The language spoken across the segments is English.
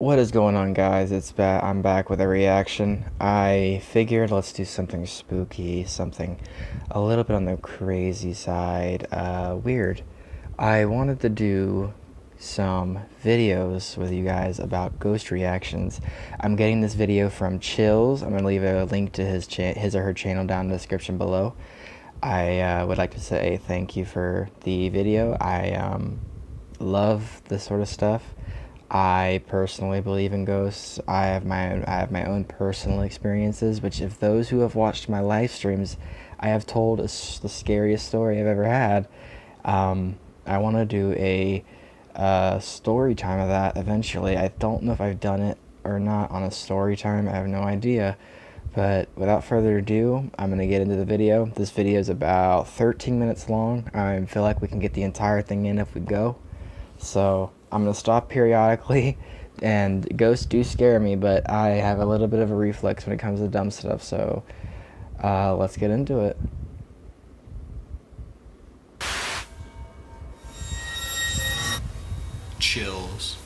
What is going on, guys? I'm back with a reaction. I figured let's do something spooky, something a little bit on the crazy side, weird. I wanted to do some videos with you guys about ghost reactions. I'm getting this video from Chills. I'm gonna leave a link to his or her channel down in the description below. I would like to say thank you for the video. I love this sort of stuff. I personally believe in ghosts. I have my own personal experiences, which if those who have watched my live streams, I have told is the scariest story I've ever had. I want to do a story time of that eventually. I don't know if I've done it or not on a story time. I have no idea. But without further ado, I'm going to get into the video. This video is about 13 minutes long. I feel like we can get the entire thing in if we go. So I'm going to stop periodically, and ghosts do scare me, but I have a little bit of a reflex when it comes to dumb stuff, so let's get into it. Chills.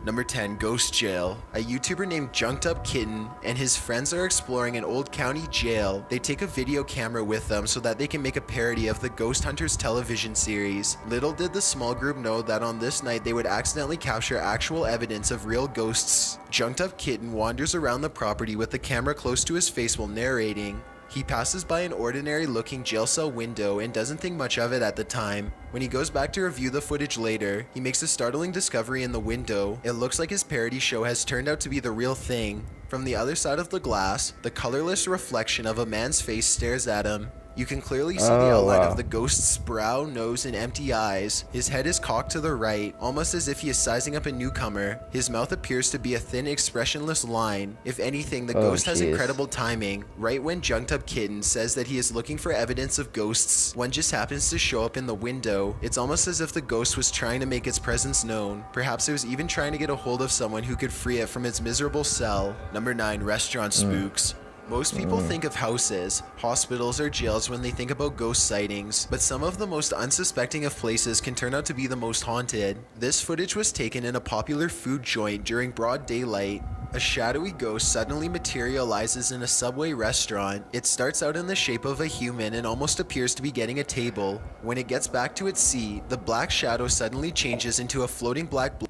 Number 10, Ghost Jail. A YouTuber named Junked Up Kitten and his friends are exploring an old county jail. They take a video camera with them so that they can make a parody of the Ghost Hunters television series. Little did the small group know that on this night they would accidentally capture actual evidence of real ghosts. Junked Up Kitten wanders around the property with the camera close to his face while narrating. He passes by an ordinary looking jail cell window and doesn't think much of it at the time. When he goes back to review the footage later, he makes a startling discovery in the window. It looks like his parody show has turned out to be the real thing. From the other side of the glass, the colorless reflection of a man's face stares at him. You can clearly see the outline of the ghost's brow, nose, and empty eyes. His head is cocked to the right, almost as if he is sizing up a newcomer. His mouth appears to be a thin, expressionless line. If anything, the ghost has incredible timing. Right when Junked Up Kitten says that he is looking for evidence of ghosts, one just happens to show up in the window. It's almost as if the ghost was trying to make its presence known. Perhaps it was even trying to get a hold of someone who could free it from its miserable cell. Number 9, Restaurant Spooks. Most people think of houses, hospitals, or jails when they think about ghost sightings, but some of the most unsuspecting of places can turn out to be the most haunted. This footage was taken in a popular food joint during broad daylight. A shadowy ghost suddenly materializes in a Subway restaurant. It starts out in the shape of a human and almost appears to be getting a table. When it gets back to its seat, the black shadow suddenly changes into a floating black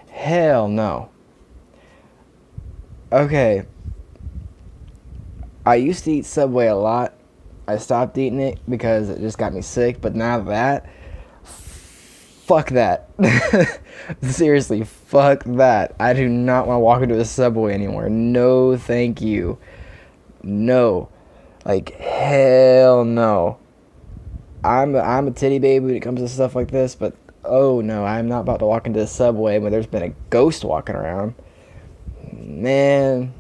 Hell no. Okay. I used to eat Subway a lot. I stopped eating it because it just got me sick, but now that, fuck that. Seriously, fuck that. I do not want to walk into a Subway anymore. No, thank you. No. Like, hell no. I'm a titty baby when it comes to stuff like this, but oh no, I'm not about to walk into a Subway when there's been a ghost walking around. Man.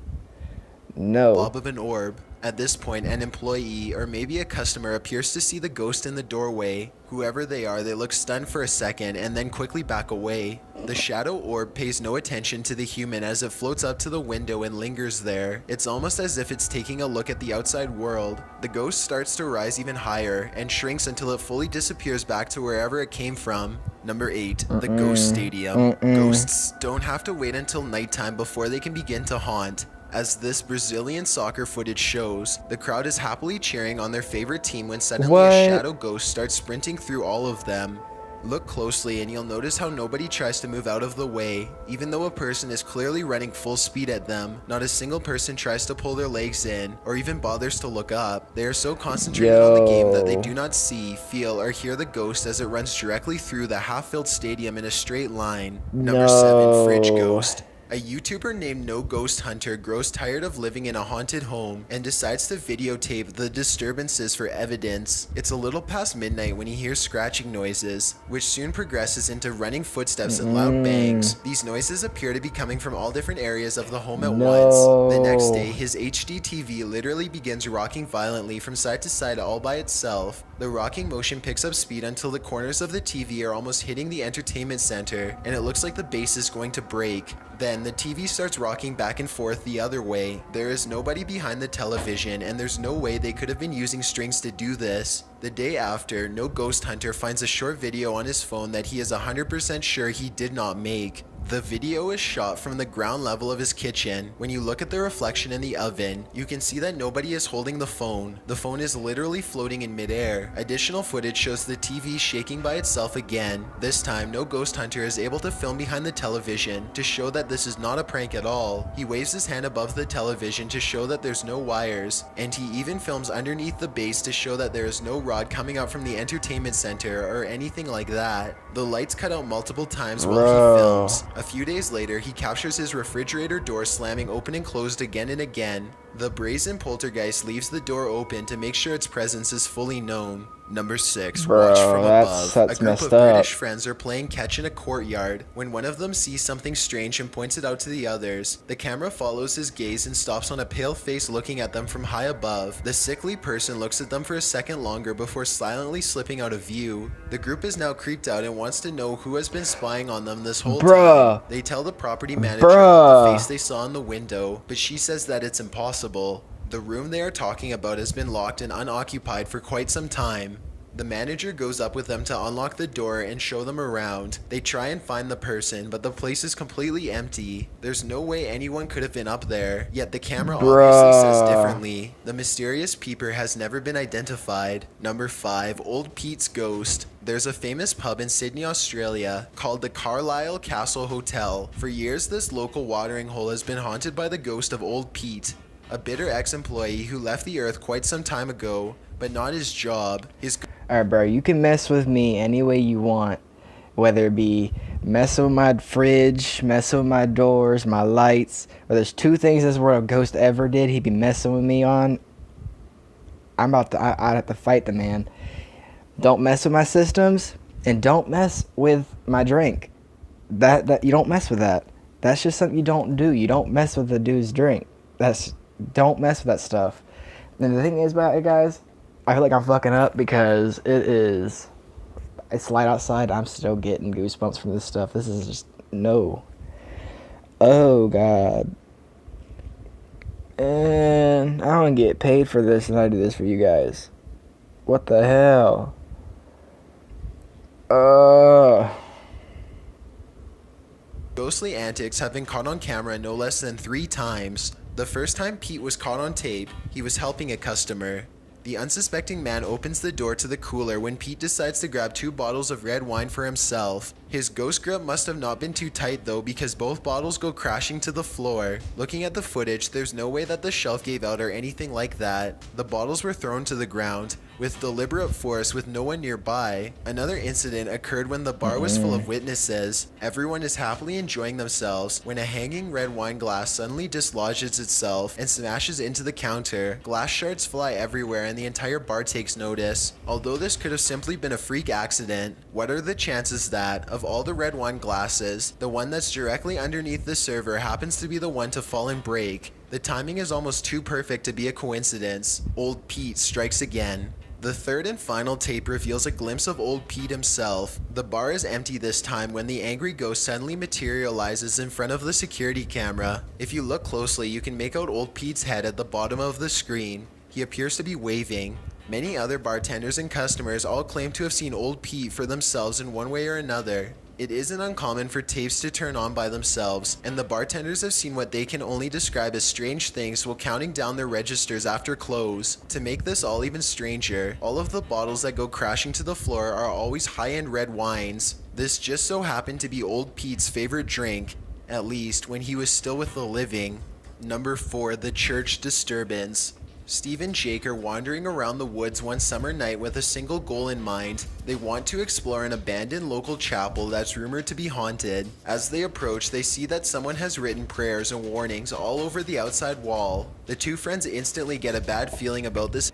No. Blob of an orb. At this point, an employee or maybe a customer appears to see the ghost in the doorway. Whoever they are, they look stunned for a second and then quickly back away. The shadow orb pays no attention to the human as it floats up to the window and lingers there. It's almost as if it's taking a look at the outside world. The ghost starts to rise even higher and shrinks until it fully disappears back to wherever it came from. Number 8, the Ghost Stadium. Ghosts don't have to wait until nighttime before they can begin to haunt. As this Brazilian soccer footage shows, the crowd is happily cheering on their favorite team when suddenly a shadow ghost starts sprinting through all of them. Look closely and you'll notice how nobody tries to move out of the way. Even though a person is clearly running full speed at them, not a single person tries to pull their legs in or even bothers to look up. They are so concentrated on the game that they do not see, feel, or hear the ghost as it runs directly through the half-filled stadium in a straight line. Number 7, Fridge Ghost. A YouTuber named No Ghost Hunter grows tired of living in a haunted home and decides to videotape the disturbances for evidence. It's a little past midnight when he hears scratching noises, which soon progresses into running footsteps and loud bangs. These noises appear to be coming from all different areas of the home at once. The next day, his HD TV literally begins rocking violently from side to side all by itself. The rocking motion picks up speed until the corners of the TV are almost hitting the entertainment center, and it looks like the base is going to break. Then the TV starts rocking back and forth the other way. There is nobody behind the television, and there's no way they could have been using strings to do this. The day after, no ghost hunter finds a short video on his phone that he is 100% sure he did not make. The video is shot from the ground level of his kitchen. When you look at the reflection in the oven, you can see that nobody is holding the phone. The phone is literally floating in midair. Additional footage shows the TV shaking by itself again. This time, no ghost hunter is able to film behind the television to show that this is not a prank at all. He waves his hand above the television to show that there's no wires, and he even films underneath the base to show that there is no rod coming out from the entertainment center or anything like that. The lights cut out multiple times while he films. A few days later, he captures his refrigerator door slamming open and closed again and again. The brazen poltergeist leaves the door open to make sure its presence is fully known. Number 6. Watch from above. A group of British friends are playing catch in a courtyard when one of them sees something strange and points it out to the others. The camera follows his gaze and stops on a pale face looking at them from high above. The sickly person looks at them for a second longer before silently slipping out of view. The group is now creeped out and wants to know who has been spying on them this whole time. They tell the property manager about the face they saw in the window, but she says that it's impossible. The room they are talking about has been locked and unoccupied for quite some time. The manager goes up with them to unlock the door and show them around. They try and find the person, but the place is completely empty. There's no way anyone could have been up there, yet the camera obviously says differently. The mysterious peeper has never been identified. Number 5. Old Pete's Ghost. There's a famous pub in Sydney, Australia called the Carlisle Castle Hotel. For years, this local watering hole has been haunted by the ghost of Old Pete, a bitter ex-employee who left the earth quite some time ago, but not his job. Alright, bro, you can mess with me any way you want. Whether it be messing with my fridge, messing with my doors, my lights. But there's 2 things this world a ghost ever did he'd be messing with me on. I'd have to fight the man. Don't mess with my systems, and don't mess with my drink. That you don't mess with that. That's just something you don't do. You don't mess with the dude's drink. Don't mess with that stuff. And the thing is about it, guys, I feel like I'm fucking up because it's light outside. I'm still getting goosebumps from this stuff. This is just, no. Oh, God. And I don't get paid for this, and I do this for you guys. What the hell? Ghostly antics have been caught on camera no less than 3 times. The first time Pete was caught on tape, he was helping a customer. The unsuspecting man opens the door to the cooler when Pete decides to grab 2 bottles of red wine for himself. His ghost grip must have not been too tight though, because both bottles go crashing to the floor. Looking at the footage, there's no way that the shelf gave out or anything like that. The bottles were thrown to the ground with deliberate force with no one nearby. Another incident occurred when the bar was full of witnesses. Everyone is happily enjoying themselves when a hanging red wine glass suddenly dislodges itself and smashes into the counter. Glass shards fly everywhere and the entire bar takes notice. Although this could have simply been a freak accident, what are the chances that, of all the red wine glasses, the one that's directly underneath the server happens to be the one to fall and break? The timing is almost too perfect to be a coincidence. Old Pete strikes again. The third and final tape reveals a glimpse of Old Pete himself. The bar is empty this time when the angry ghost suddenly materializes in front of the security camera. If you look closely, you can make out Old Pete's head at the bottom of the screen. He appears to be waving. Many other bartenders and customers all claim to have seen Old Pete for themselves in one way or another. It isn't uncommon for tapes to turn on by themselves, and the bartenders have seen what they can only describe as strange things while counting down their registers after close. To make this all even stranger, all of the bottles that go crashing to the floor are always high-end red wines. This just so happened to be Old Pete's favorite drink, at least when he was still with the living. Number 4, the church disturbance. Steve and Jake are wandering around the woods one summer night with a single goal in mind. They want to explore an abandoned local chapel that's rumored to be haunted. As they approach, they see that someone has written prayers and warnings all over the outside wall. The 2 friends instantly get a bad feeling about this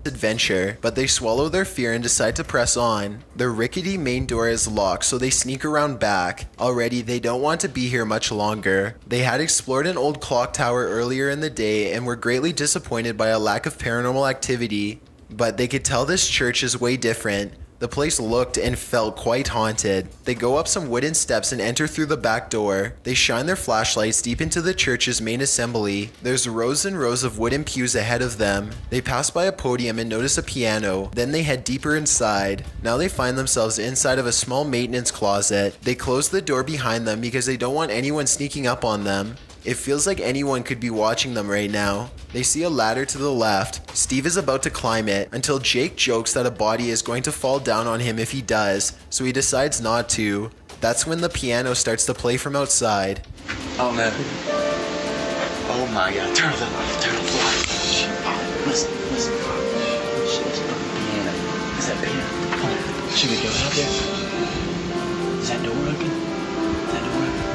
adventure, but they swallow their fear and decide to press on. The rickety main door is locked, so they sneak around back. Already, they don't want to be here much longer. They had explored an old clock tower earlier in the day and were greatly disappointed by a lack of paranormal activity. But they could tell this church is way different. The place looked and felt quite haunted. They go up some wooden steps and enter through the back door. They shine their flashlights deep into the church's main assembly. There's rows and rows of wooden pews ahead of them. They pass by a podium and notice a piano. Then they head deeper inside. Now they find themselves inside of a small maintenance closet. They close the door behind them because they don't want anyone sneaking up on them. It feels like anyone could be watching them right now. They see a ladder to the left. Steve is about to climb it until Jake jokes that a body is going to fall down on him if he does, so he decides not to. That's when the piano starts to play from outside. Oh no. Oh my god. Turn off the light. Turn off the light. Listen. Oh shit, it's not the piano. Is that piano? Come on. Should we go out there? Is that door open? Is that door open?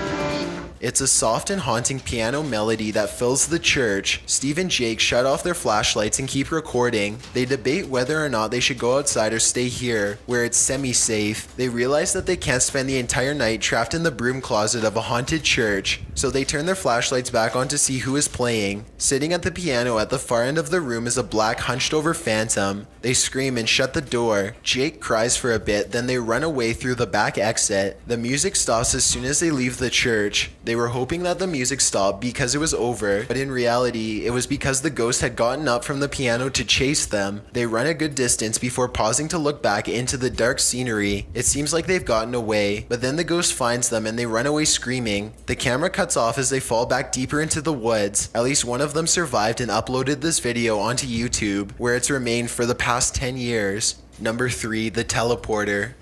It's a soft and haunting piano melody that fills the church. Steve and Jake shut off their flashlights and keep recording. They debate whether or not they should go outside or stay here, where it's semi-safe. They realize that they can't spend the entire night trapped in the broom closet of a haunted church, so they turn their flashlights back on to see who is playing. Sitting at the piano at the far end of the room is a black hunched over phantom. They scream and shut the door. Jake cries for a bit, then they run away through the back exit. The music stops as soon as they leave the church. They were hoping that the music stopped because it was over, but in reality, it was because the ghost had gotten up from the piano to chase them. They run a good distance before pausing to look back into the dark scenery. It seems like they've gotten away, but then the ghost finds them and they run away screaming. The camera cuts off as they fall back deeper into the woods. At least one of them survived and uploaded this video onto YouTube, where it's remained for the past 10 years. Number 3, the teleporter.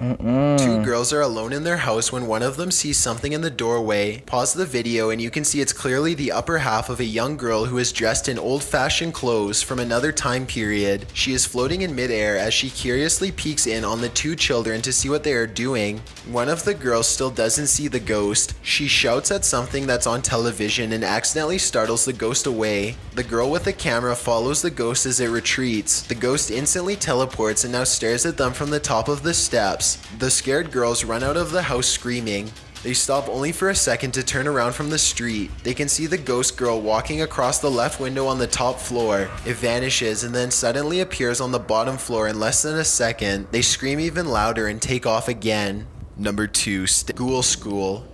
Two girls are alone in their house when one of them sees something in the doorway. Pause the video and you can see it's clearly the upper half of a young girl who is dressed in old-fashioned clothes from another time period. She is floating in midair as she curiously peeks in on the two children to see what they are doing. One of the girls still doesn't see the ghost. She shouts at something that's on television and accidentally startles the ghost away. The girl with the camera follows the ghost as it retreats. The ghost instantly teleports and now stares at them from the top of the steps. The scared girls run out of the house screaming. They stop only for a second to turn around from the street. They can see the ghost girl walking across the left window on the top floor. It vanishes and then suddenly appears on the bottom floor in less than a second. They scream even louder and take off again. Number 2, School.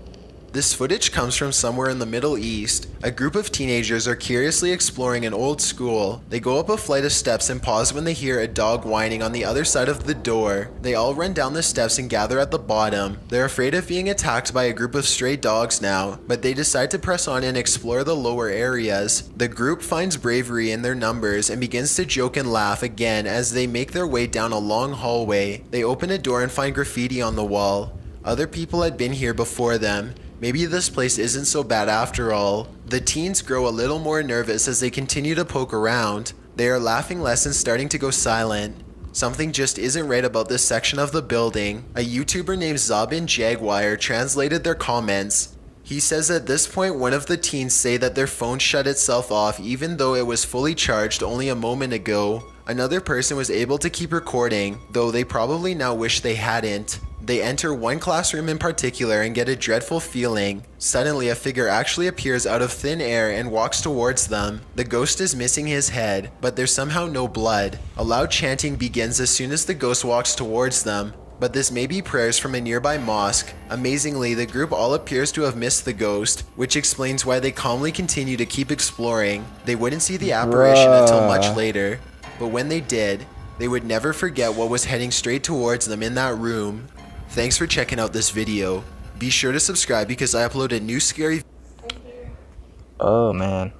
This footage comes from somewhere in the Middle East. A group of teenagers are curiously exploring an old school. They go up a flight of steps and pause when they hear a dog whining on the other side of the door. They all run down the steps and gather at the bottom. They're afraid of being attacked by a group of stray dogs now, but they decide to press on and explore the lower areas. The group finds bravery in their numbers and begins to joke and laugh again as they make their way down a long hallway. They open a door and find graffiti on the wall. Other people had been here before them. Maybe this place isn't so bad after all. The teens grow a little more nervous as they continue to poke around. They are laughing less and starting to go silent. Something just isn't right about this section of the building. A YouTuber named Zabin Jaguar translated their comments. He says at this point one of the teens say that their phone shut itself off even though it was fully charged only a moment ago. Another person was able to keep recording, though they probably now wish they hadn't. They enter one classroom in particular and get a dreadful feeling. Suddenly a figure actually appears out of thin air and walks towards them. The ghost is missing his head, but there's somehow no blood. A loud chanting begins as soon as the ghost walks towards them, but this may be prayers from a nearby mosque. Amazingly, the group all appears to have missed the ghost, which explains why they calmly continue to keep exploring. They wouldn't see the apparition until much later, but when they did, they would never forget what was heading straight towards them in that room. Thanks for checking out this video. Be sure to subscribe because I upload a new scary. Oh man.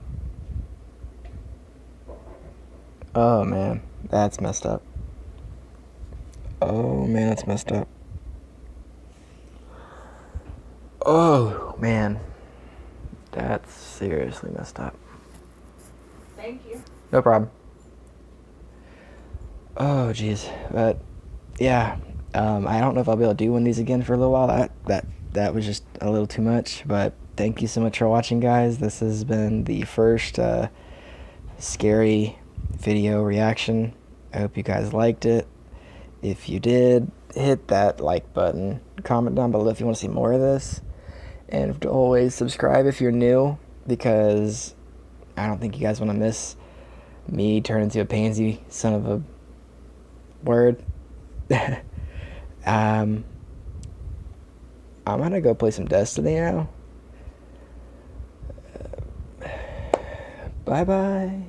Oh man, that's messed up. Oh man, that's messed up. Oh man, that's seriously messed up. Thank you. No problem. Oh jeez, but yeah. I don't know if I'll be able to do one of these again for a little while. That was just a little too much, but thank you so much for watching, guys. This has been the first scary video reaction. I hope you guys liked it. If you did, hit that like button. Comment down below if you want to see more of this. And always subscribe if you're new, because I don't think you guys want to miss me turn into a pansy son of a word. I'm gonna go play some Destiny now. Bye bye.